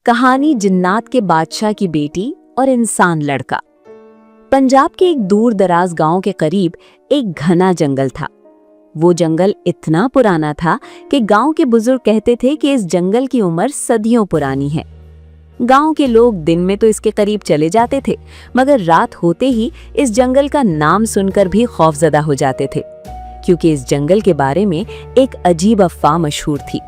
कहानी जिन्नात के बादशाह की बेटी और इंसान लड़का। पंजाब के एक दूर दराज गांव के करीब एक घना जंगल था। वो जंगल इतना पुराना था कि गांव के बुजुर्ग कहते थे कि इस जंगल की उम्र सदियों पुरानी है। गांव के लोग दिन में तो इसके करीब चले जाते थे, मगर रात होते ही इस जंगल का नाम सुनकर भी खौफजदा हो जाते थे, क्योंकि इस जंगल के बारे में एक अजीब अफवाह मशहूर थी।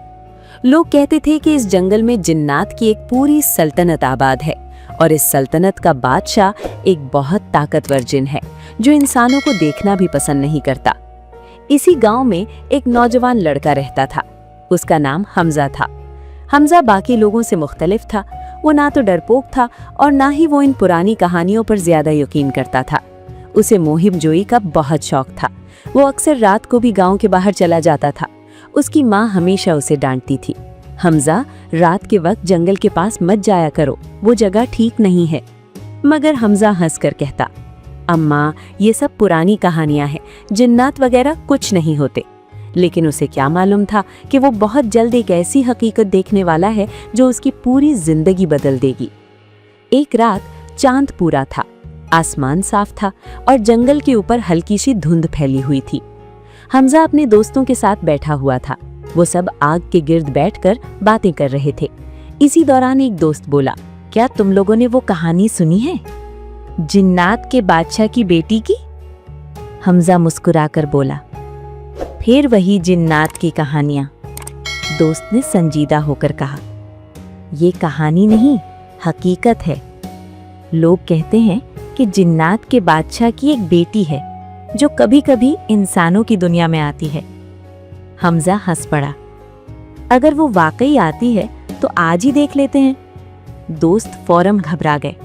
लोग कहते थे कि इस जंगल में जिन्नात की एक पूरी सल्तनत आबाद है और इस सल्तनत का बादशाह एक बहुत ताकतवर जिन है जो इंसानों को देखना भी पसंद नहीं करता। इसी गांव में एक नौजवान लड़का रहता था। उसका नाम हमजा था। हमजा बाकी लोगों से मुख्तलिफ था। वो ना तो डरपोक था और ना ही वो इन पुरानी कहानियों पर ज्यादा यकीन करता था। उसे मोहिब जोई का बहुत शौक था। वो अक्सर रात को भी गांव के बाहर चला जाता था। उसकी माँ हमेशा उसे डांटती थी, हमजा रात के वक्त जंगल के पास मत जाया करो, वो जगह ठीक नहीं है। मगर हमजा हंसकर कहता, अम्मा ये सब पुरानी कहानियां हैं, जिन्नात वगैरह कुछ नहीं होते। लेकिन उसे क्या मालूम था कि वो बहुत जल्द एक ऐसी हकीकत देखने वाला है जो उसकी पूरी जिंदगी बदल देगी। एक रात चांद पूरा था, आसमान साफ था और जंगल के ऊपर हल्की सी धुंध फैली हुई थी। हमजा अपने दोस्तों के साथ बैठा हुआ था। वो सब आग के गिर्द बैठकर बातें कर रहे थे। इसी दौरान एक दोस्त बोला, क्या तुम लोगों ने वो कहानी सुनी है, जिन्नात के बादशाह की बेटी की? हमजा मुस्कुराकर बोला, फिर वही जिन्नात की कहानियां। दोस्त ने संजीदा होकर कहा, ये कहानी नहीं, हकीकत है। लोग कहते हैं कि जिन्नात के बादशाह की एक बेटी है जो कभी कभी इंसानों की दुनिया में आती है। हमजा हंस पड़ा, अगर वो वाकई आती है तो आज ही देख लेते हैं। दोस्त फौरन घबरा गए,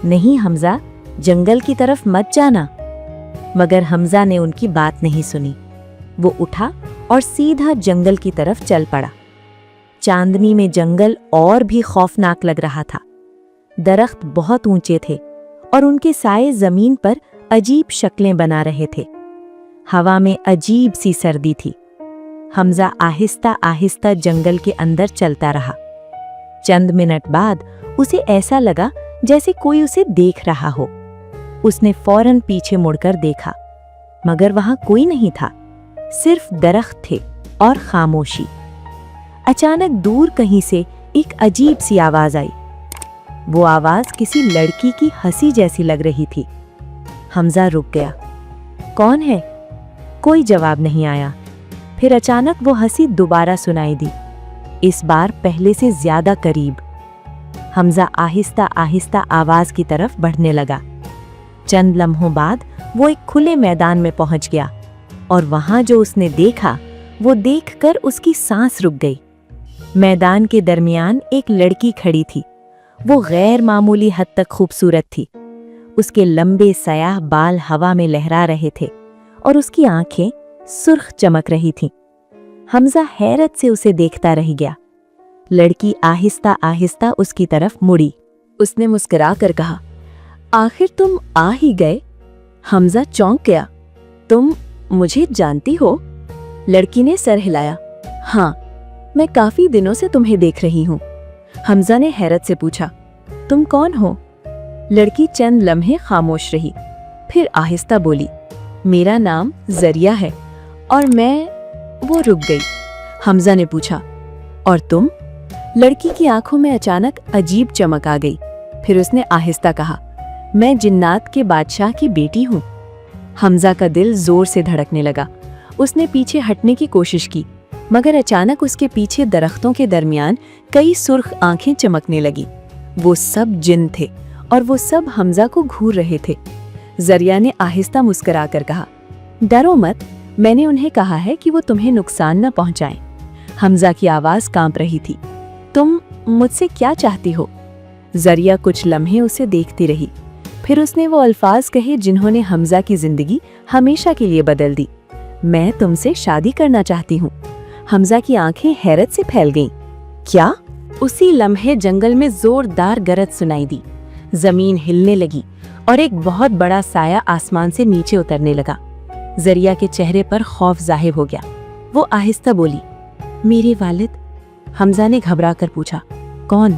नहीं हमजा, जंगल की तरफ मत जाना। मगर हमजा ने उनकी बात नहीं सुनी। वो उठा और सीधा जंगल की तरफ चल पड़ा। चांदनी में जंगल और भी खौफनाक लग रहा था। दरख्त बहुत ऊंचे थे और उनके साए जमीन पर अजीब शक्लें बना रहे थे। हवा में अजीब सी सर्दी थी। हमजा आहिस्ता आहिस्ता जंगल के अंदर चलता रहा। चंद मिनट बाद उसे ऐसा लगा जैसे कोई उसे देख रहा हो। उसने फौरन पीछे मुड़कर देखा, मगर वहां कोई नहीं था, सिर्फ दरख्त थे और खामोशी। अचानक दूर कहीं से एक अजीब सी आवाज आई। वो आवाज किसी लड़की की हंसी जैसी लग रही थी। हमजा रुक गया, कौन है? कोई जवाब नहीं आया। फिर अचानक वो हंसी दोबारा सुनाई दी, इस बार पहले से ज्यादा करीब। हमजा आहिस्ता आहिस्ता आवाज की तरफ बढ़ने लगा। चंद लम्हों बाद वो एक खुले मैदान में पहुंच गया और वहां जो उसने देखा वो देखकर उसकी सांस रुक गई। मैदान के दरमियान एक लड़की खड़ी थी। वो गैर मामूली हद तक खूबसूरत थी। उसके लंबे सयाह बाल हवा में लहरा रहे थे और उसकी आंखें सुर्ख चमक रही थीं। हमजा हैरत से उसे देखता रह गया। लड़की आहिस्ता आहिस्ता उसकी तरफ मुड़ी। उसने मुस्कुरा कर कहा, आखिर तुम आ ही गए। हमजा चौंक गया, तुम मुझे जानती हो? लड़की ने सर हिलाया, हाँ, मैं काफी दिनों से तुम्हें देख रही हूँ। हमजा ने हैरत से पूछा, तुम कौन हो? लड़की चंद लम्हे खामोश रही, फिर आहिस्ता बोली, मेरा नाम जरिया है और मैं। वो रुक गई। हमजा ने पूछा, और तुम? लड़की की आंखों में अचानक अजीब चमक आ गई। फिर उसने आहिस्ता कहा, मैं जिन्नात के बादशाह की बेटी हूँ। हमजा का दिल जोर से धड़कने लगा। उसने पीछे हटने की कोशिश की, मगर अचानक उसके पीछे दरख्तों के दरमियान कई सुर्ख आंखें चमकने लगी। वो सब जिन थे और वो सब हमजा को घूर रहे थे। जरिया ने आहिस्ता मुस्कुराकर कहा, डरो मत, मैंने उन्हें कहा है कि वो तुम्हें नुकसान न पहुंचाएं। हमजा की आवाज कांप रही थी, तुम मुझसे क्या चाहती हो? जरिया कुछ लम्हे उसे देखती रही। फिर उसने वो अल्फाज कहे जिन्होंने हमजा की जिंदगी हमेशा के लिए बदल दी, मैं तुमसे शादी करना चाहती हूँ। हमजा की आंखें हैरत से फैल गईं। क्या? उसी लम्हे जंगल में जोरदार गरज सुनाई दी। जमीन हिलने लगी और एक बहुत बड़ा साया आसमान से नीचे उतरने लगा। जरिया के चेहरे पर खौफ जाहिर हो गया। वो आहिस्ता बोली, मेरे वालिद। हमजा ने घबरा कर पूछा, कौन?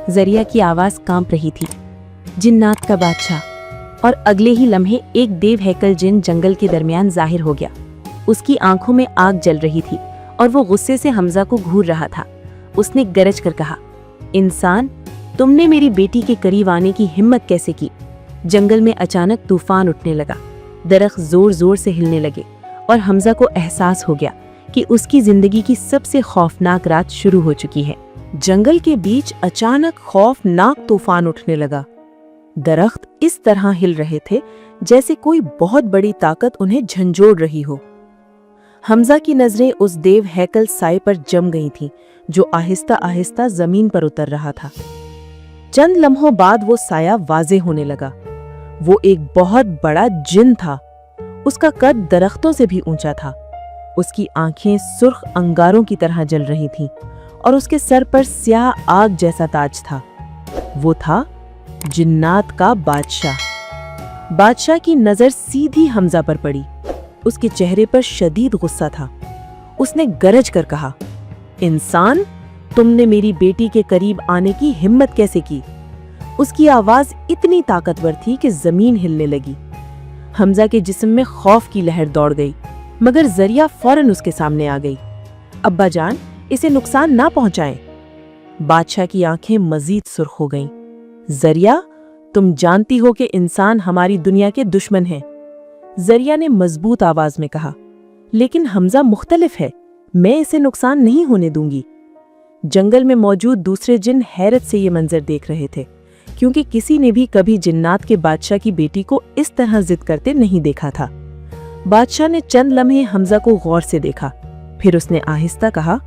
जरिया की आवाज कांप रही थी। जिन्नात का बादशाह। और अगले ही लम्हे एक देव हैकल जिन जंगल के दरमियान जाहिर हो गया। उसकी आंखों में आग जल रही थी और वो गुस्से से हमजा को घूर रहा था। उसने गरज कर कहा, इंसान, तुमने मेरी बेटी के करीब आने की हिम्मत कैसे की? जंगल में अचानक तूफान उठने लगा। दरख्त जोर जोर से हिलने लगे और हमजा को एहसास हो गया कि उसकी जिंदगी की सबसे खौफनाक रात शुरू हो चुकी है। जंगल के बीच अचानक खौफनाक तूफान उठने लगा। दरख्त इस तरह हिल रहे थे जैसे कोई बहुत बड़ी ताकत उन्हें झंझोड़ रही हो। हमजा की नजरें उस देव हैकल साए पर जम गई थीं, जो आहिस्ता आहिस्ता जमीन पर उतर रहा था। चंद लम्हों बाद वो साया वाज़ेह होने लगा। वो एक बहुत बड़ा जिन था। उसका कद दरख्तों से भी ऊंचा था। उसकी आंखें सुर्ख अंगारों की तरह जल रही थीं और उसके सर पर स्याह आग जैसा ताज था। वो था जिन्नात का बादशाह। बादशाह की नजर सीधी हमजा पर पड़ी। उसके चेहरे पर शदीद गुस्सा था। उसने गरज कर कहा, इंसान, तुमने मेरी बेटी के करीब आने की हिम्मत कैसे की? उसकी आवाज इतनी ताकतवर थी कि जमीन हिलने लगी। हमजा के जिस्म में खौफ की लहर दौड़ गई, मगर जरिया फौरन उसके सामने आ गई। अब्बा जान, इसे नुकसान ना पहुंचाएं। बादशाह की आंखें मजीद सुर्ख हो गईं। जरिया, तुम जानती हो कि इंसान हमारी दुनिया के दुश्मन हैं। जरिया ने मजबूत आवाज में कहा, लेकिन हमजा मुख्तलिफ है, मैं इसे नुकसान नहीं होने दूंगी। जंगल में मौजूद दूसरे जिन हैरत से ये मंजर देख रहे थे, क्योंकि किसी ने भी कभी जिन्नात के बादशाह की बेटी को इस तरह जिद करते नहीं देखा था। बादशाह ने चंद लम्हे हमजा को गौर से देखा, फिर उसने आहिस्ता कहा,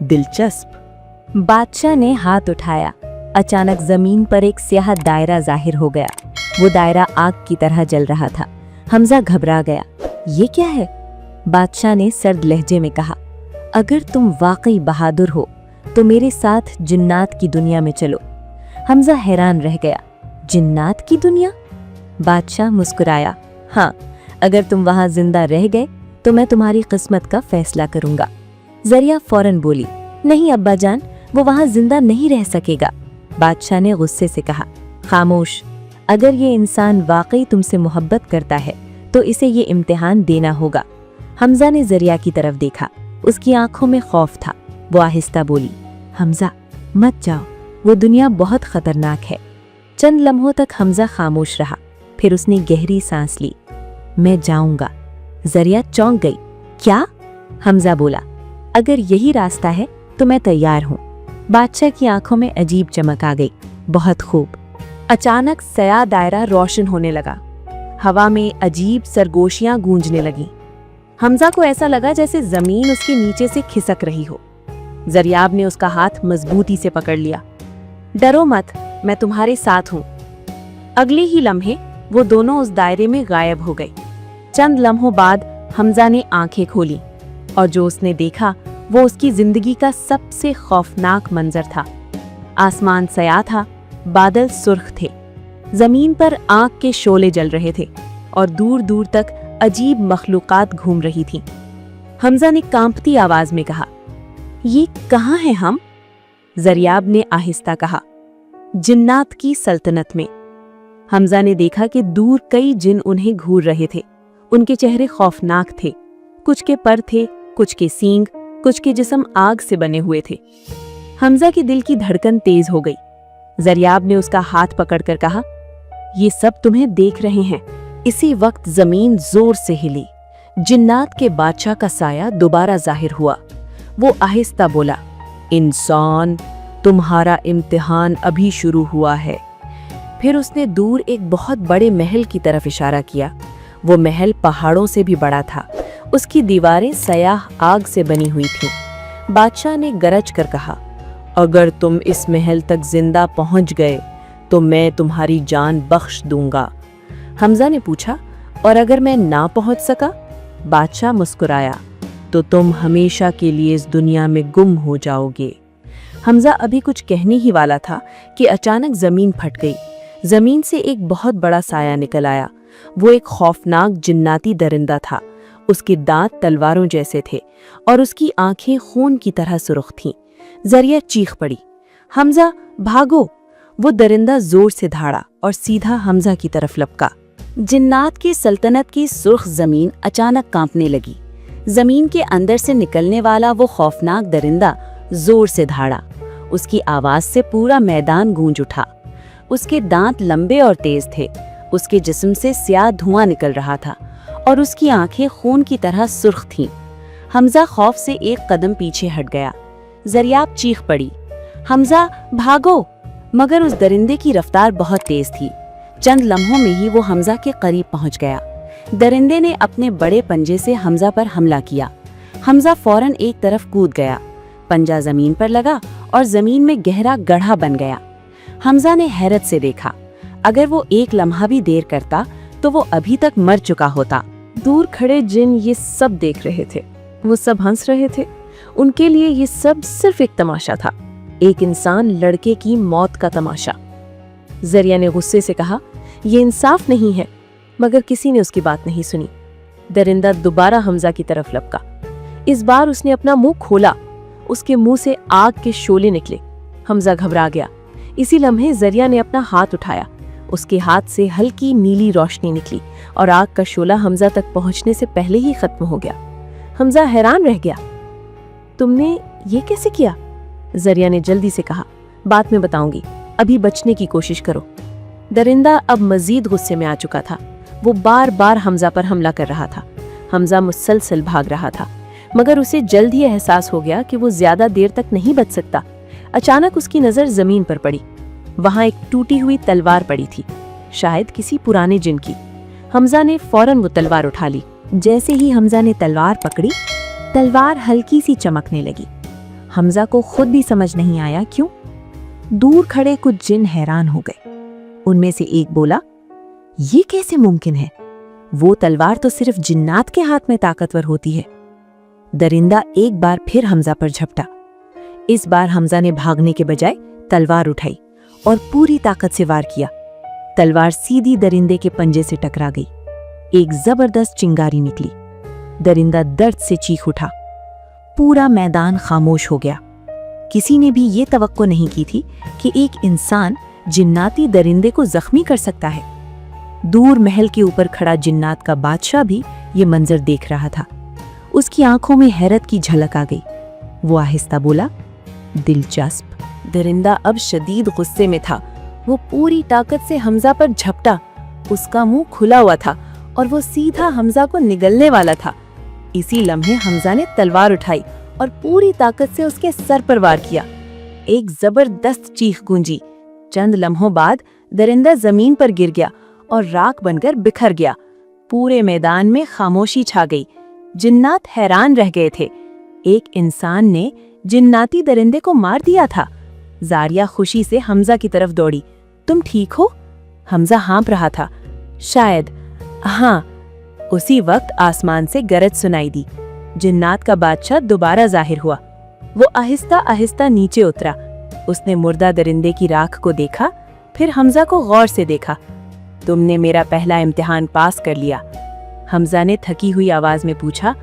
दिलचस्प। बादशाह ने हाथ उठाया। अचानक जमीन पर एक स्याह दायरा जाहिर हो गया। वो दायरा आग की तरह जल रहा था। हमजा घबरा गया। ये क्या है? बादशाह ने सर्द लहजे में कहा, अगर तुम वाकई बहादुर हो तो मेरे साथ जिन्नात की दुनिया में चलो। हमजा हैरान रह गया। जिन्नात की दुनिया? बादशाह मुस्कुराया, हाँ, अगर तुम वहां जिंदा रह गए तो मैं तुम्हारी किस्मत का फैसला करूंगा। जरिया फौरन बोली, नहीं अब्बा जान, वो वहां जिंदा नहीं रह सकेगा। बादशाह ने गुस्से से कहा, खामोश, अगर ये इंसान वाकई तुमसे मोहब्बत करता है तो इसे ये इम्तिहान देना होगा। हमजा ने जरिया की तरफ देखा। उसकी आंखों में खौफ था। वो आहिस्ता बोली, हमजा, मत जाओ, वो दुनिया बहुत खतरनाक है। चंद लम्हों तक हमजा खामोश रहा, फिर उसने गहरी सांस ली। मैं जाऊंगा। जरिया चौंक गई। क्या? हमजा बोला, अगर यही रास्ता है तो मैं तैयार हूँ। बादशाह की आंखों में अजीब चमक आ गई। बहुत खूब। अचानक स्याह दायरा रोशन होने लगा। हवा में अजीब सरगोशियां गूंजने लगीं। हमजा को ऐसा लगा जैसे जमीन उसके नीचे से खिसक रही हो। जरियाब ने उसका हाथ मजबूती से पकड़ लिया। डरो मत, मैं तुम्हारे साथ हूँ। अगले ही लम्हे वो दोनों उस दायरे में गायब हो गए। चंद लम्हों बाद हमजा ने आंखें खोली और जो उसने देखा वो उसकी जिंदगी का सबसे खौफनाक मंजर था। आसमान स्याह था, बादल सुर्ख थे, जमीन पर आग के शोले जल रहे थे और दूर दूर तक अजीब मखलूकात घूम रही थीं। हमजा ने कांपती आवाज में कहा, ये कहाँ हैं हम? जरियाब ने आहिस्ता कहा, जिन्नात की सल्तनत में। हमजा ने देखा कि दूर कई जिन उन्हें घूर रहे थे। उनके चेहरे खौफनाक थे। कुछ के पर थे, कुछ के सींग, कुछ के जिस्म आग से बने हुए थे। हमजा के दिल की धड़कन तेज हो गई। जरियाब ने उसका हाथ पकड़कर कहा, ये सब तुम्हें देख रहे हैं। इसी वक्त जमीन जोर से हिली। जिन्नात के बादशाह का साया दोबारा जाहिर हुआ। वो आहिस्ता बोला, इंसान, तुम्हारा इम्तिहान अभी शुरू हुआ है। फिर उसने दूर एक बहुत बड़े महल की तरफ इशारा किया। वो महल पहाड़ों से भी बड़ा था। उसकी दीवारें स्याह आग से बनी हुई थीं। बादशाह ने गरज कर कहा, अगर तुम इस महल तक जिंदा पहुंच गए तो मैं तुम्हारी जान बख्श दूंगा। हमजा ने पूछा, और अगर मैं ना पहुंच सका? बादशाह मुस्कुराया, तो तुम हमेशा के लिए इस दुनिया में गुम हो जाओगे। हमजा अभी कुछ कहने ही वाला था कि अचानक जमीन फट गई। जमीन से एक बहुत बड़ा साया निकल आया। वो एक खौफनाक जिन्नाती दरिंदा था। उसके दांत तलवारों जैसे थे और उसकी आंखें खून की तरह सुर्ख थीं। जरिया चीख पड़ी। हमजा, भागो! वो दरिंदा जोर से धाड़ा और सीधा हमजा की तरफ लपका। जिन्नात की सल्तनत की सुर्ख जमीन अचानक कांपने लगी। जमीन के अंदर से निकलने वाला वो खौफनाक दरिंदा जोर से धाड़ा। उसकी आवाज से पूरा मैदान गूंज उठा। उसके दांत लंबे और तेज थे। उसके जिस्म से स्याह धुआं निकल रहा था और उसकी आंखें खून की तरह सुर्ख थीं। हमजा खौफ से एक कदम पीछे हट गया। जरियाब चीख पड़ी, हमजा भागो! मगर उस दरिंदे की रफ्तार बहुत तेज थी। चंद लम्हों में ही वो हमजा के करीब पहुंच गया। दरिंदे ने अपने बड़े पंजे से हमजा पर हमला किया। हमजा फौरन एक तरफ कूद गया। पंजा जमीन पर लगा और जमीन में गहरा गड्ढा बन गया। हमजा ने हैरत से देखा। अगर वो एक लम्हा भी देर करता तो वो अभी तक मर चुका होता। दूर खड़े जिन ये सब देख रहे थे। वो सब हंस रहे थे। उनके लिए ये सब सिर्फ एक तमाशा था, एक इंसान लड़के की मौत का तमाशा। जरिया ने गुस्से से कहा, ये इंसाफ नहीं है, मगर किसी ने उसकी बात नहीं सुनी। दरिंदा दोबारा हमजा की तरफ लपका। इस बार उसने अपना मुंह खोला। उसके मुंह से आग के शोले निकले। हमजा घबरा गया। इसी लम्हे जरिया ने अपना हाथ उठाया। उसके हाथ से हल्की नीली रोशनी निकली और आग का शोला हमजा तक पहुंचने से पहले ही खत्म हो गया। हमजा हैरान रह गया। तुमने ये कैसे किया? जरिया ने जल्दी से कहा, बाद में बताऊंगी, अभी बचने की कोशिश करो। दरिंदा अब मजीद गुस्से में आ चुका था। वो बार बार हमजा पर हमला कर रहा था। हमजा मुसलसल भाग रहा था, मगर उसे जल्द ही एहसास हो गया कि वो ज्यादा देर तक नहीं बच सकता। अचानक उसकी नजर जमीन पर पड़ी। वहां एक टूटी हुई तलवार पड़ी थी, शायद किसी पुराने जिन की। हमजा ने फौरन वो तलवार उठा ली। जैसे ही हमजा ने तलवार पकड़ी, तलवार हल्की सी चमकने लगी। हमजा को खुद भी समझ नहीं आया क्यों। दूर खड़े कुछ जिन हैरान हो गए। उनमें से एक बोला, ये कैसे मुमकिन है? वो तलवार तो सिर्फ जिन्नात के हाथ में ताकतवर होती है। दरिंदा एक बार फिर हमजा पर झपटा। इस बार हमजा ने भागने के बजाय तलवार उठाई और पूरी ताकत से वार किया। तलवार सीधी दरिंदे के पंजे से टकरा गई। एक जबरदस्त चिंगारी निकली। दरिंदा दर्द से चीख उठा। पूरा मैदान खामोश हो गया। किसी ने भी ये तवक्को नहीं की थी कि एक इंसान जिन्नाती दरिंदे को जख्मी कर सकता है। दूर महल के ऊपर खड़ा जिन्नात का बादशाह भी ये मंजर देख रहा था। उसकी आंखों में हैरत की झलक आ गई। वो आहिस्ता बोला, दिलचस्प। दरिंदा अब शदीद गुस्से में था। वो पूरी ताकत से हमजा पर झपटा। उसका मुंह खुला हुआ था और वो सीधा हमजा को निगलने वाला था। इसी लम्हे हमजा ने तलवार उठाई और पूरी ताकत से उसके सर पर वार किया। एक जबरदस्त चीख गूंजी। चंद लम्हों बाद दरिंदा जमीन पर गिर गया और राख बनकर बिखर गया। पूरे मैदान में खामोशी छा गई। जिन्नात हैरान रह गए थे। एक इंसान ने जिन्नाती दरिंदे को मार दिया था। जारिया खुशी से हमजा की तरफ दौड़ी। तुम ठीक हो? हमजा हाँप रहा था। शायद, हाँ। उसी वक्त आसमान से गरज सुनाई दी। जिन्नात का बादशाह दोबारा जाहिर हुआ। वो आहिस्ता आहिस्ता नीचे उतरा। उसने मुर्दा दरिंदे की राख को देखा, फिर हमजा को गौर से देखा। तुमने मेरा पहला इम्तिहान पास कर लिया। हमजा ने थकी हुई आवाज में पूछा,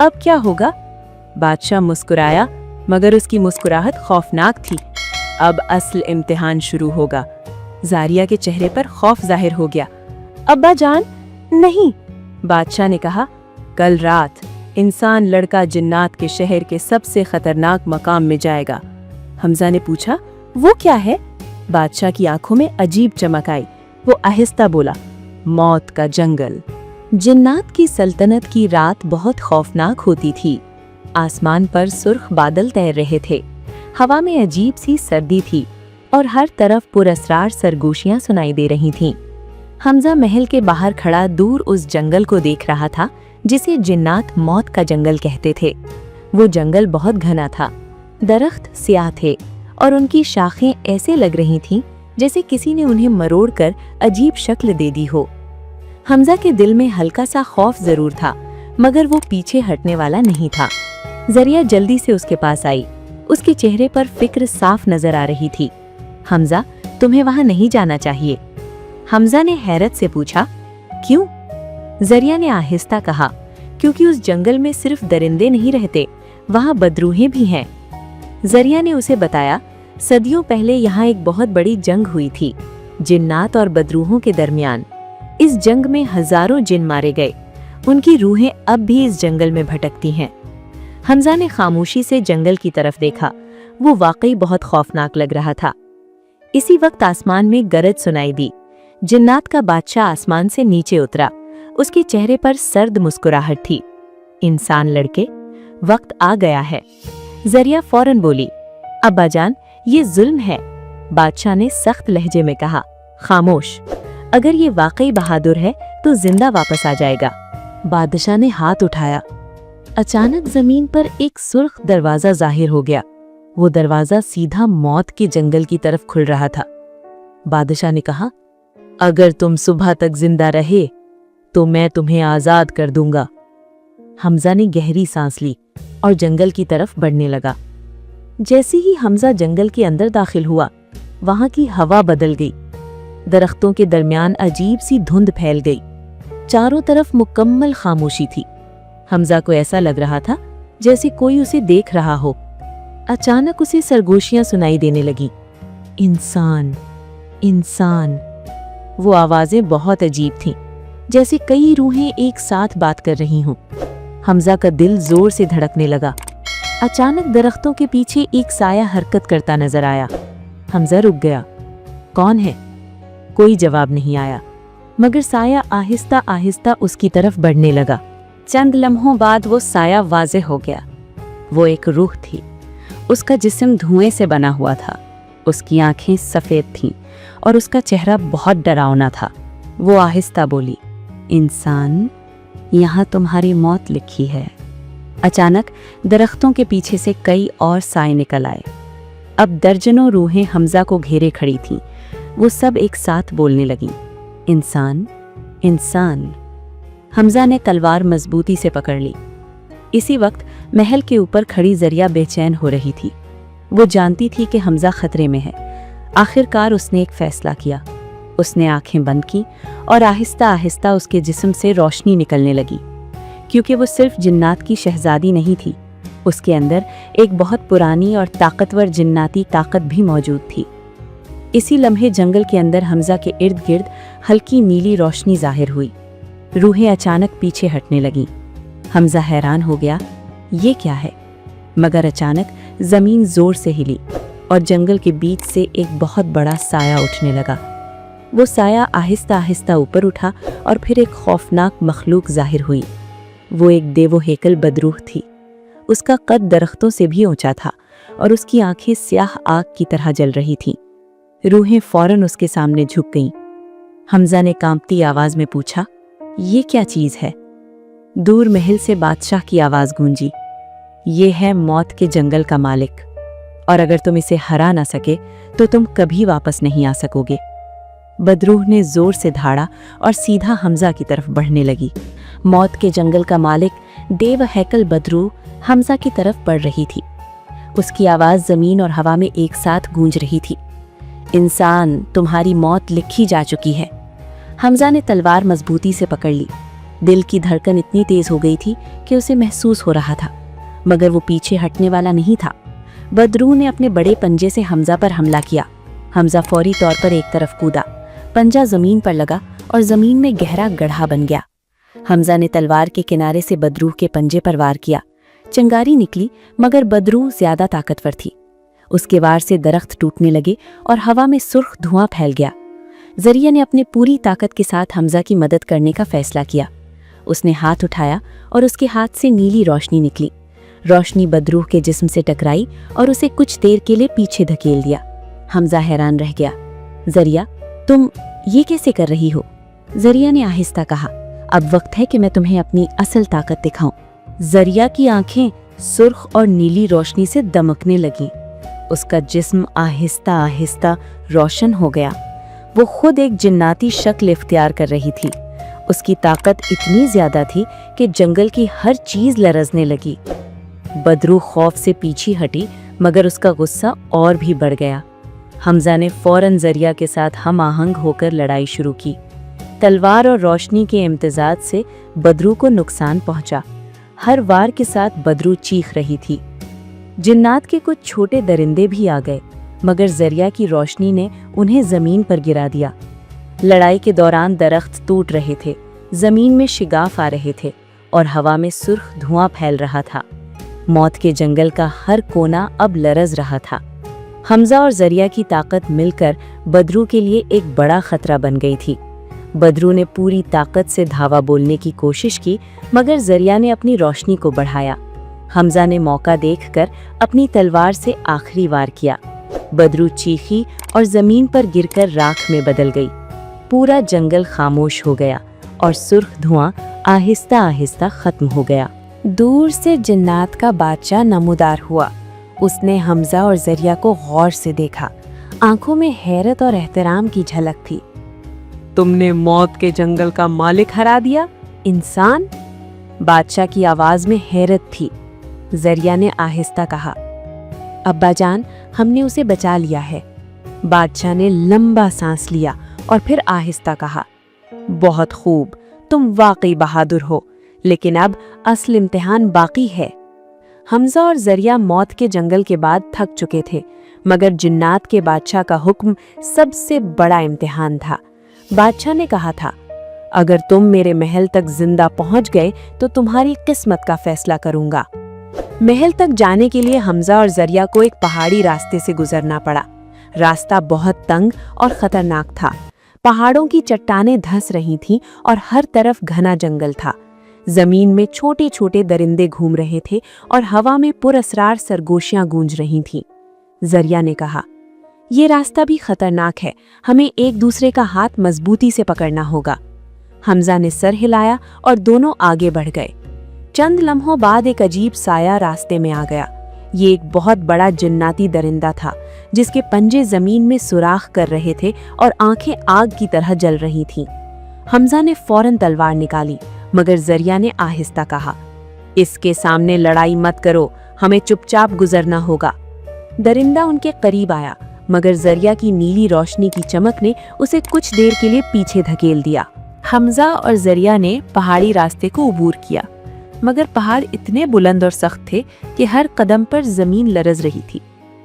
अब क्या होगा? बादशाह मुस्कुराया, मगर उसकी मुस्कुराहट खौफनाक थी। अब असल इम्तिहान शुरू होगा। जारिया के चेहरे पर खौफ जाहिर हो गया। अब्बा जान, नहीं। बादशाह ने कहा, कल रात इंसान लड़का जिन्नात के शहर के सबसे खतरनाक मकाम में जाएगा। हमजा ने पूछा, वो क्या है? बादशाह की आंखों में अजीब चमक आई। वो आहिस्ता बोला, मौत का जंगल। जिन्नात की सल्तनत की रात बहुत खौफनाक होती थी। आसमान पर सुर्ख बादल तैर रहे थे। हवा में अजीब सी सर्दी थी और हर तरफ पुरअसरार सरगोशियां सुनाई दे रही थीं। हमजा महल के बाहर खड़ा दूर उस जंगल को देख रहा था जिसे जिन्नात मौत का जंगल कहते थे। वो जंगल बहुत घना था। दरख्त स्याह थे और उनकी शाखें ऐसे लग रही थीं जैसे किसी ने उन्हें मरोड़कर अजीब शक्ल दे दी हो। हमजा के दिल में हल्का सा खौफ जरूर था, मगर वो पीछे हटने वाला नहीं था। जरिया जल्दी से उसके पास आई। उसके चेहरे पर फिक्र साफ नजर आ रही थी। हमजा, तुम्हें वहां नहीं जाना चाहिए। हमजा ने हैरत से पूछा, क्यों? जरिया ने आहिस्ता कहा, क्योंकि उस जंगल में सिर्फ दरिंदे नहीं रहते, वहां बदरूहें भी हैं। जरिया ने उसे बताया, सदियों पहले यहाँ एक बहुत बड़ी जंग हुई थी, जिन्नात और बदरूहों के दरमियान। इस जंग में हजारों जिन मारे गए। उनकी रूहें अब भी इस जंगल में भटकती हैं। हमजा ने खामोशी से जंगल की तरफ देखा। वो वाकई बहुत खौफनाक लग रहा था। इसी वक्त आसमान में गरज सुनाई दी। जिन्नात का बादशाह आसमान से नीचे उतरा। उसके चेहरे पर सर्द मुस्कुराहट थी। इंसान लड़के, वक्त आ गया है। जरिया फौरन बोली, अब्बाजान, ये जुल्म है। बादशाह ने सख्त लहजे में कहा, खामोश। अगर ये वाकई बहादुर है तो जिंदा वापस आ जाएगा। बादशाह ने हाथ उठाया। अचानक जमीन पर एक सुर्ख दरवाजा जाहिर हो गया। वो दरवाजा सीधा मौत के जंगल की तरफ खुल रहा था। बादशाह ने कहा, अगर तुम सुबह तक जिंदा रहे तो मैं तुम्हें आजाद कर दूंगा। हमजा ने गहरी सांस ली और जंगल की तरफ बढ़ने लगा। जैसे ही हमजा जंगल के अंदर दाखिल हुआ, वहां की हवा बदल गई। दरख्तों के दरमियान अजीब सी धुंध फैल गई। चारों तरफ मुकम्मल खामोशी थी। हमजा को ऐसा लग रहा था जैसे कोई उसे देख रहा हो। अचानक उसे सरगोशियां सुनाई देने लगी। इंसान, इंसान। वो आवाजें बहुत अजीब थीं, जैसे कई रूहें एक साथ बात कर रही हों। हमजा का दिल जोर से धड़कने लगा। अचानक दरख्तों के पीछे एक साया हरकत करता नजर आया। हमजा रुक गया। कौन है? कोई जवाब नहीं आया, मगर साया आहिस्ता आहिस्ता उसकी तरफ बढ़ने लगा। चंद लम्हों बाद वो साया वाज़े हो गया। वो एक रूह थी। उसका जिस्म धुएं से बना हुआ था। उसकी आंखें सफ़ेद थीं और उसका चेहरा बहुत डरावना था। वो आहिस्ता बोली, इंसान, यहाँ तुम्हारी मौत लिखी है। अचानक दरख्तों के पीछे से कई और साए निकल आए। अब दर्जनों रूहें हमजा को घेरे खड़ी थीं। वो सब एक साथ बोलने लगीं, इंसान, इंसान। हमजा ने तलवार मजबूती से पकड़ ली। इसी वक्त महल के ऊपर खड़ी जरिया बेचैन हो रही थी। वो जानती थी कि हमजा खतरे में है। आखिरकार उसने एक फैसला किया। उसने आंखें बंद की और आहिस्ता आहिस्ता उसके जिस्म से रोशनी निकलने लगी। क्योंकि वो सिर्फ जिन्नात की शहजादी नहीं थी, उसके अंदर एक बहुत पुरानी और ताकतवर जिन्नाती ताकत भी मौजूद थी। इसी लम्हे जंगल के अंदर हमजा के इर्द गिर्द हल्की नीली रोशनी जाहिर हुई। रूहें अचानक पीछे हटने लगीं। हमजा हैरान हो गया, ये क्या है? मगर अचानक जमीन जोर से हिली और जंगल के बीच से एक बहुत बड़ा साया उठने लगा। वो साया आहिस्ता आहिस्ता ऊपर उठा और फिर एक खौफनाक मखलूक जाहिर हुई। वो एक देवो हेकल बदरूह थी। उसका कद दरख्तों से भी ऊंचा था और उसकी आंखें स्याह आग की तरह जल रही थीं। रूहें फौरन उसके सामने झुक गईं। हमजा ने कांपती आवाज में पूछा, ये क्या चीज है? दूर महल से बादशाह की आवाज गूंजी, ये है मौत के जंगल का मालिक, और अगर तुम इसे हरा ना सके तो तुम कभी वापस नहीं आ सकोगे। बदरूह ने जोर से धाड़ा और सीधा हमजा की तरफ बढ़ने लगी। मौत के जंगल का मालिक देव हैकल बदरूह हमजा की तरफ बढ़ रही थी। उसकी आवाज जमीन और हवा में एक साथ गूंज रही थी, इंसान, तुम्हारी मौत लिखी जा चुकी है। हमजा ने तलवार मजबूती से पकड़ ली। दिल की धड़कन इतनी तेज हो गई थी कि उसे महसूस हो रहा था, मगर वो पीछे हटने वाला नहीं था। बदरूह ने अपने बड़े पंजे से हमजा पर हमला किया। हमजा फौरी तौर पर एक तरफ कूदा। पंजा जमीन पर लगा और जमीन में गहरा गड्ढा बन गया। हमजा ने तलवार के किनारे से बदरूह के पंजे पर वार किया। चिंगारी निकली, मगर बदरूह ज्यादा ताकतवर थी। उसके वार से दरख्त टूटने लगे और हवा में सुर्ख धुआं फैल गया। जरिया ने अपने पूरी ताकत के साथ हमजा की मदद करने का फैसला किया। उसने हाथ उठाया और उसके हाथ से नीली रोशनी निकली। रोशनी बदरूह के जिस्म से टकराई और उसे कुछ देर के लिए पीछे धकेल दिया। हमजा हैरान रह गया। जरिया, तुम ये कैसे कर रही हो? जरिया ने आहिस्ता कहा, अब वक्त है कि मैं तुम्हें अपनी असल ताकत दिखाऊं। जरिया की आंखें सुर्ख और नीली रोशनी से दमकने लगीं। उसका जिस्म आहिस्ता आहिस्ता रोशन हो गया। वो खुद एक जिन्नाती शक्ल इख्तियार कर रही थी। उसकी ताकत इतनी ज्यादा थी कि जंगल की हर चीज लरजने लगी। बदरूह खौफ से पीछे हटी, मगर उसका गुस्सा और भी बढ़ गया। हमजा ने फौरन जरिया के साथ हम आहंग होकर लड़ाई शुरू की। तलवार और रोशनी के इम्तिजाज से बदरूह को नुकसान पहुंचा। हर वार के साथ बदरूह चीख रही थी। जिन्नात के कुछ छोटे दरिंदे भी आ गए। मगर जरिया की रोशनी ने उन्हें जमीन पर गिरा दिया। लड़ाई के दौरान दरख्त टूट रहे थे, जमीन में शिगाफ आ रहे थे और हवा में सुर्ख धुआं फैल रहा था। मौत के जंगल का हर कोना अब लरज रहा था। हमजा और जरिया की ताकत मिलकर बदरू के लिए एक बड़ा खतरा बन गई थी। बदरू ने पूरी ताकत से धावा बोलने की कोशिश की, मगर जरिया ने अपनी रोशनी को बढ़ाया। हमजा ने मौका देखकर अपनी तलवार से आखिरी वार किया। बदरू चीखी और जमीन पर गिरकर राख में बदल गई। पूरा जंगल खामोश हो गया और सुर्ख धुआं आहिस्ता आहिस्ता खत्म हो गया। दूर से जिन्नात का बादशाह नमूदार हुआ। उसने हमजा और जरिया को गौर से देखा। आंखों में हैरत और एहतराम की झलक थी। तुमने मौत के जंगल का मालिक हरा दिया? इंसान? बादशाह की आवाज में हैरत थी। जरिया ने आहिस्ता कहा, अब्बा जान, हमने उसे बचा लिया है। बादशाह ने लंबा सांस लिया और फिर आहिस्ता कहा, बहुत खूब, तुम वाकई बहादुर हो, लेकिन अब असल इम्तिहान बाकी है। हमजा और जरिया मौत के जंगल के बाद थक चुके थे, मगर जिन्नात के बादशाह का हुक्म सबसे बड़ा इम्तिहान था। बादशाह ने कहा था, अगर तुम मेरे महल तक जिंदा पहुंच गए तो तुम्हारी किस्मत का फैसला करूंगा। महल तक जाने के लिए हमजा और जरिया को एक पहाड़ी रास्ते से गुजरना पड़ा। रास्ता बहुत तंग और खतरनाक था। पहाड़ों की चट्टानें धंस रही थीं और हर तरफ घना जंगल था। जमीन में छोटे छोटे दरिंदे घूम रहे थे और हवा में पुरअसरार सरगोशियां गूंज रही थीं। जरिया ने कहा, ये रास्ता भी खतरनाक है, हमें एक दूसरे का हाथ मजबूती से पकड़ना होगा। हमजा ने सर हिलाया और दोनों आगे बढ़ गए। चंद लम्हों बाद एक अजीब साया रास्ते में आ गया। ये एक बहुत बड़ा जिन्नाती दरिंदा था, जिसके पंजे जमीन में सुराख कर रहे थे और आंखें आग की तरह जल रही थीं। हमजा ने फौरन तलवार निकाली, मगर जरिया ने आहिस्ता कहा, इसके सामने लड़ाई मत करो, हमें चुपचाप गुजरना होगा। दरिंदा उनके करीब आया, मगर जरिया की नीली रोशनी की चमक ने उसे कुछ देर के लिए पीछे धकेल दिया। हमजा और जरिया ने पहाड़ी रास्ते को अबूर किया, मगर पहाड़ इतने बुलंद और सख्त थे कि हर कदम पर जमीन लरज रही थी।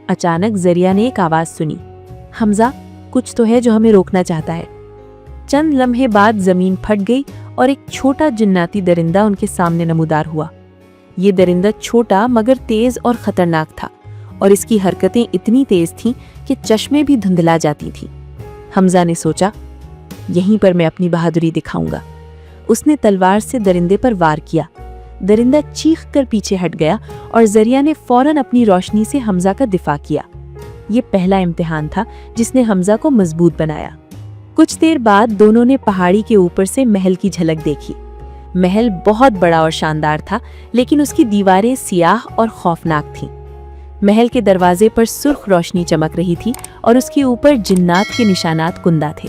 अचानक जरिया ने एक आवाज सुनी, हमजा, कुछ तो है जो हमें रोकना चाहता है। चंद लम्हे बाद जमीन फट गई और एक छोटा जिन्नाती दरिंदा उनके सामने नमूदार हुआ। ये दरिंदा छोटा मगर तेज और खतरनाक था, और इसकी हरकतें इतनी तेज थीं कि चश्मे भी धुंधला जाती थीं। हमजा ने सोचा, यहीं पर मैं अपनी बहादुरी दिखाऊंगा। उसने तलवार से दरिंदे पर वार किया। दरिंदा चीख कर पीछे हट गया और जरिया ने फौरन अपनी रोशनी से हमजा का दिफा किया। ये पहला इम्तिहान था जिसने हमजा को मजबूत बनाया। कुछ देर बाद दोनों ने पहाड़ी के ऊपर से महल की झलक देखी। महल बहुत बड़ा और शानदार था, लेकिन उसकी दीवारें सियाह और खौफनाक थीं। महल के दरवाजे पर सुर्ख रोशनी चमक रही थी और उसके ऊपर जिन्नात के निशानात कुंदा थे।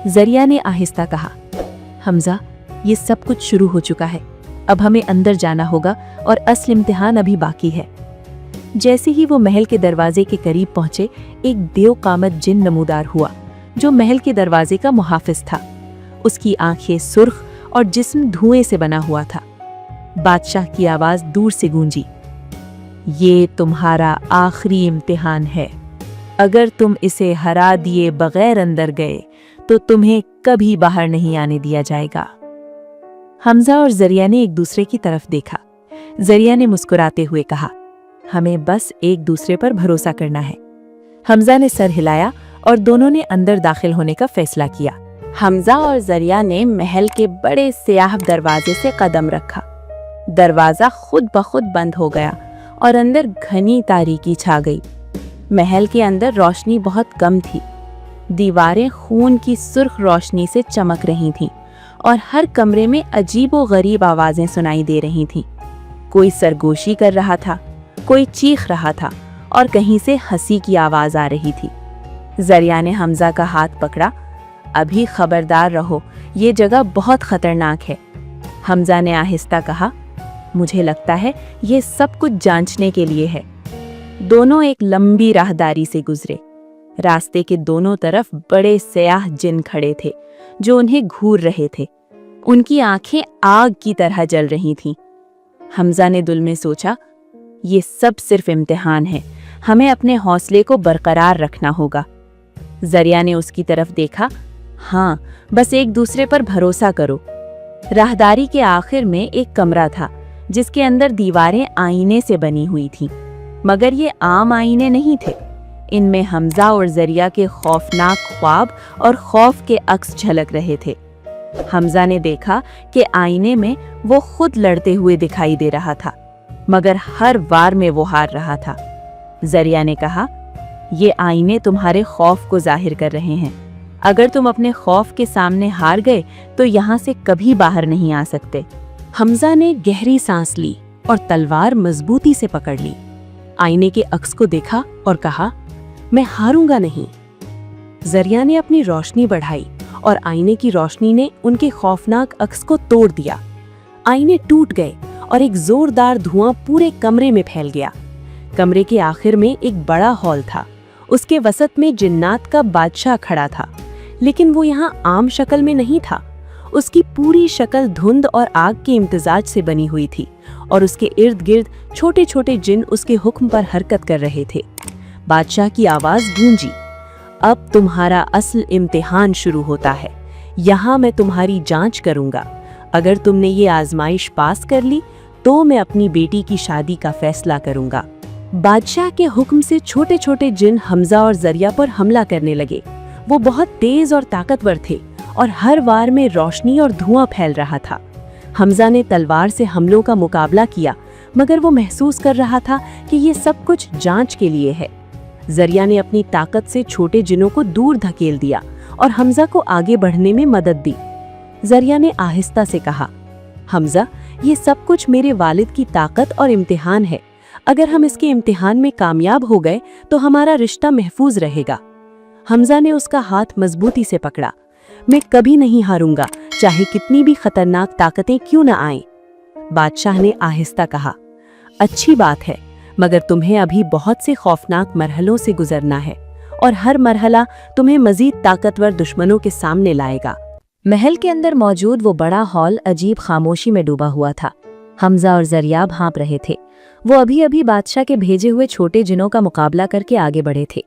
जरिया ने आहिस्ता कहा, हमजा, ये सब कुछ शुरू हो चुका है, अब हमें अंदर जाना होगा और असल इम्तिहान अभी बाकी है। जैसे ही वो महल के दरवाजे के करीब पहुंचे, एक देवकामत जिन नमूदार हुआ, जो महल के दरवाजे का मुहाफिज था। उसकी आंखें सुर्ख और जिस्म धुएं से बना हुआ था। बादशाह की आवाज दूर से गूंजी, ये तुम्हारा आखिरी इम्तिहान है। अगर तुम इसे हरा दिए बगैर अंदर गए तो तुम्हें कभी बाहर नहीं आने दिया जाएगा। हमजा और जरिया ने एक दूसरे की तरफ देखा। जरिया ने मुस्कुराते हुए कहा, हमें बस एक दूसरे पर भरोसा करना है। हमजा ने सर हिलाया और दोनों ने अंदर दाखिल होने का फैसला किया। हमजा और जरिया ने महल के बड़े स्याह दरवाजे से कदम रखा। दरवाजा खुद ब खुद बंद हो गया और अंदर घनी तारीकी छा गई। महल के अंदर रोशनी बहुत कम थी। दीवारें खून की सुर्ख रोशनी से चमक रही थीं और हर कमरे में अजीबो गरीब आवाजें सुनाई दे रही थीं। कोई सरगोशी कर रहा था, कोई चीख रहा था और कहीं से हंसी की आवाज आ रही थी। जरिया ने हमजा का हाथ पकड़ा, अभी खबरदार रहो, ये जगह बहुत खतरनाक है। हमजा ने आहिस्ता कहा, मुझे लगता है ये सब कुछ जांचने के लिए है। दोनों एक लंबी राहदारी से गुजरे। रास्ते के दोनों तरफ बड़े स्याह जिन खड़े थे जो उन्हें घूर रहे थे। उनकी आंखें आग की तरह जल रही थीं। हमजा ने दिल में सोचा, ये सब सिर्फ इम्तिहान है, हमें अपने हौसले को बरकरार रखना होगा। जरिया ने उसकी तरफ देखा। हाँ, बस एक दूसरे पर भरोसा करो। राहदारी के आखिर में एक कमरा था जिसके अंदर दीवारें आईने से बनी हुई थीं, मगर ये आम आईने नहीं थे। इनमें हमजा और जरिया के खौफनाक ख्वाब और खौफ के अक्स झलक रहे थे। हमजा ने देखा कि आईने में वो खुद लड़ते हुए दिखाई दे रहा था, मगर हर वार में वो हार रहा था। जरिया ने कहा, ये आईने तुम्हारे खौफ को जाहिर कर रहे हैं। अगर तुम अपने खौफ के सामने हार गए तो यहाँ से कभी बाहर नहीं आ सकते। हमजा ने गहरी सांस ली और तलवार मजबूती से पकड़ ली। आईने के अक्स को देखा और कहा, मैं हारूंगा नहीं। जरिया ने अपनी रोशनी बढ़ाई और आईने की रोशनी ने उनके खौफनाक अक्स को तोड़ दिया। आईने टूट गए और एक जोरदार धुआं पूरे कमरे में फैल गया। कमरे के आखिर में एक बड़ा हॉल था। उसके वसत में जिन्नात का बादशाह खड़ा था, लेकिन वो यहाँ आम शक्ल में नहीं था। उसकी पूरी शक्ल धुंध और आग के इम्तिजाज से बनी हुई थी और उसके इर्द गिर्द छोटे छोटे जिन उसके हुक्म पर हरकत कर रहे थे। बादशाह की आवाज गूंजी, अब तुम्हारा असल इम्तिहान शुरू होता है। यहाँ मैं तुम्हारी जांच करूंगा। अगर तुमने ये आजमाइश पास कर ली तो मैं अपनी बेटी की शादी का फैसला करूंगा। बादशाह के हुक्म से छोटे छोटे जिन हमजा और जरिया पर हमला करने लगे। वो बहुत तेज और ताकतवर थे और हर वार में रोशनी और धुआं फैल रहा था। हमजा ने तलवार से हमलों का मुकाबला किया, मगर वो महसूस कर रहा था कि ये सब कुछ जांच के लिए है। जरिया ने अपनी ताकत से छोटे जिनों को दूर धकेल दिया और हमजा को आगे बढ़ने में मदद दी। जरिया ने आहिस्ता से कहा, हमजा, ये सब कुछ मेरे वालिद की ताकत और इम्तिहान है। अगर हम इसके इम्तिहान में कामयाब हो गए तो हमारा रिश्ता महफूज रहेगा। हमजा ने उसका हाथ मजबूती से पकड़ा। मैं कभी नहीं हारूंगा, चाहे कितनी भी खतरनाक ताकतें क्यों न आएं। बादशाह ने आहिस्ता कहा, अच्छी बात है, मगर तुम्हें अभी बहुत से खौफनाक मरहलों से गुजरना है और हर मरहला तुम्हें मजीद ताकतवर दुश्मनों के सामने लाएगा। महल के अंदर मौजूद वो बड़ा हॉल अजीब खामोशी में डूबा हुआ था। हमजा और जरिया भांप रहे थे। वो अभी अभी बादशाह के भेजे हुए छोटे जिनों का मुकाबला करके आगे बढ़े थे।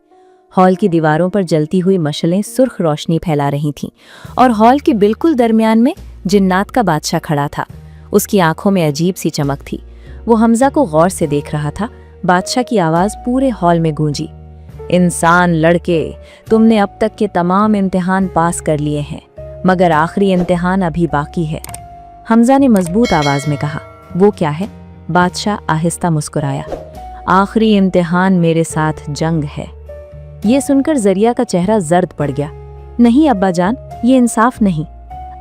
हॉल की दीवारों पर जलती हुई मशलें सुर्ख रोशनी फैला रही थीं और हॉल के बिल्कुल दरमियान में जिन्नात का बादशाह खड़ा था। उसकी आंखों में अजीब सी चमक थी। वो हमजा को गौर से देख रहा था। बादशाह की आवाज पूरे हॉल में गूंजी, इंसान लड़के, तुमने अब तक के तमाम इम्तिहान पास कर लिए हैं, मगर आखिरी इम्तिहान अभी बाकी है। हमजा ने मजबूत आवाज में कहा, वो क्या है? बादशाह आहिस्ता मुस्कुराया, आखिरी इम्तिहान मेरे साथ जंग है। ये सुनकर जरिया का चेहरा जर्द पड़ गया। नहीं अब्बा जान, ये इंसाफ नहीं।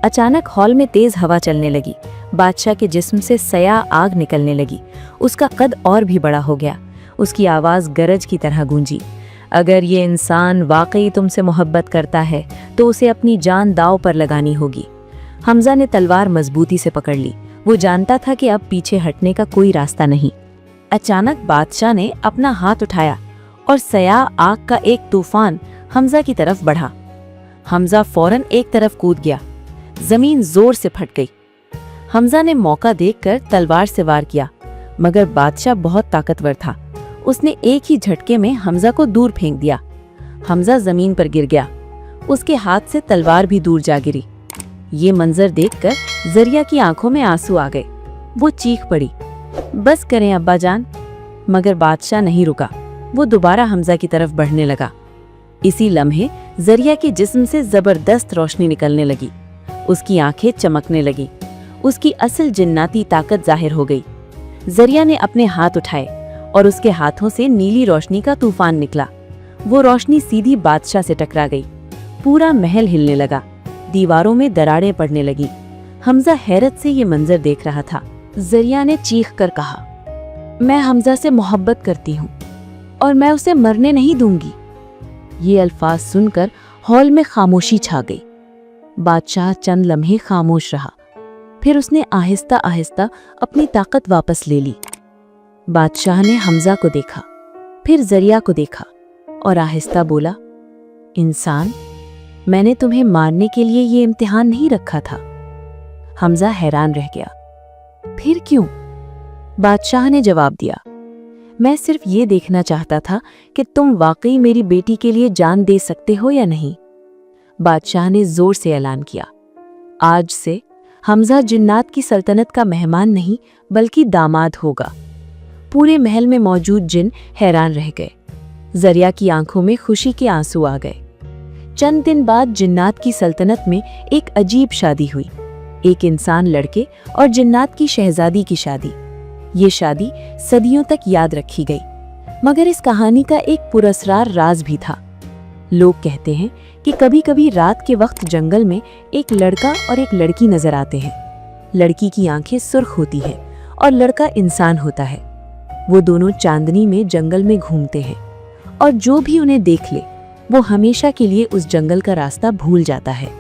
अचानक हॉल में तेज हवा चलने लगी। बादशाह के जिस्म से सया आग निकलने लगी। उसका कद और भी बड़ा हो गया। उसकी आवाज गरज की तरह गूंजी, अगर ये इंसान वाकई तुमसे मोहब्बत करता है तो उसे अपनी जान दांव पर लगानी होगी। हमजा ने तलवार मजबूती से पकड़ ली। वो जानता था कि अब पीछे हटने का कोई रास्ता नहीं। अचानक बादशाह ने अपना हाथ उठाया और सया आग का एक तूफान हमजा की तरफ बढ़ा। हमजा फौरन एक तरफ कूद गया। जमीन जोर से फट गई। हमजा ने मौका देखकर तलवार से वार किया, मगर बादशाह बहुत ताकतवर था। उसने एक ही झटके में हमजा को दूर फेंक दिया। हमजा जमीन पर गिर गया। उसके हाथ से तलवार भी दूर जा गिरी। ये मंजर देखकर जरिया की आंखों में आंसू आ गए। वो चीख पड़ी, बस करें अब्बा जान। मगर बादशाह नहीं रुका। वो दोबारा हमजा की तरफ बढ़ने लगा। इसी लम्हे जरिया के जिस्म से जबरदस्त रोशनी निकलने लगी। उसकी आंखें चमकने लगी। उसकी असल जिन्नाती ताकत जाहिर हो गई। जरिया ने अपने हाथ उठाए और उसके हाथों से नीली रोशनी का तूफान निकला। वो रोशनी सीधी बादशाह से टकरा गई। पूरा महल हिलने लगा। दीवारों में दरारें पड़ने लगी। हमजा हैरत से ये मंजर देख रहा था। जरिया ने चीख कर कहा, मैं हमजा से मोहब्बत करती हूँ और मैं उसे मरने नहीं दूंगी। ये अल्फाज सुनकर हॉल में खामोशी छा गई। बादशाह चंद लम्हे खामोश रहा। फिर उसने आहिस्ता आहिस्ता अपनी ताकत वापस ले ली। बादशाह ने हमजा को देखा, फिर जरिया को देखा और आहिस्ता बोला, इंसान, मैंने तुम्हें मारने के लिए ये इम्तिहान नहीं रखा था। हमजा हैरान रह गया। फिर क्यों? बादशाह ने जवाब दिया, मैं सिर्फ ये देखना चाहता था कि तुम वाकई मेरी बेटी के लिए जान दे सकते हो या नहीं। बादशाह ने जोर से ऐलान किया, आज से हमजा जिन्नात की सल्तनत का मेहमान नहीं बल्कि दामाद होगा। पूरे महल में मौजूद जिन हैरान रह गए। जरिया की आंखों में खुशी के आंसू आ गए। चंद दिन बाद जिन्नात की सल्तनत में एक अजीब शादी हुई। एक इंसान लड़के और जिन्नात की शहजादी की शादी। ये शादी सदियों तक याद रखी गई, मगर इस कहानी का एक पुरस्कार राज भी था। लोग कहते हैं कि कभी-कभी रात के वक्त जंगल में एक लड़का और एक लड़की नजर आते हैं। लड़की की आंखें सुर्ख होती हैं और लड़का इंसान होता है। वो दोनों चांदनी में जंगल में घूमते हैं और जो भी उन्हें देख ले वो हमेशा के लिए उस जंगल का रास्ता भूल जाता है।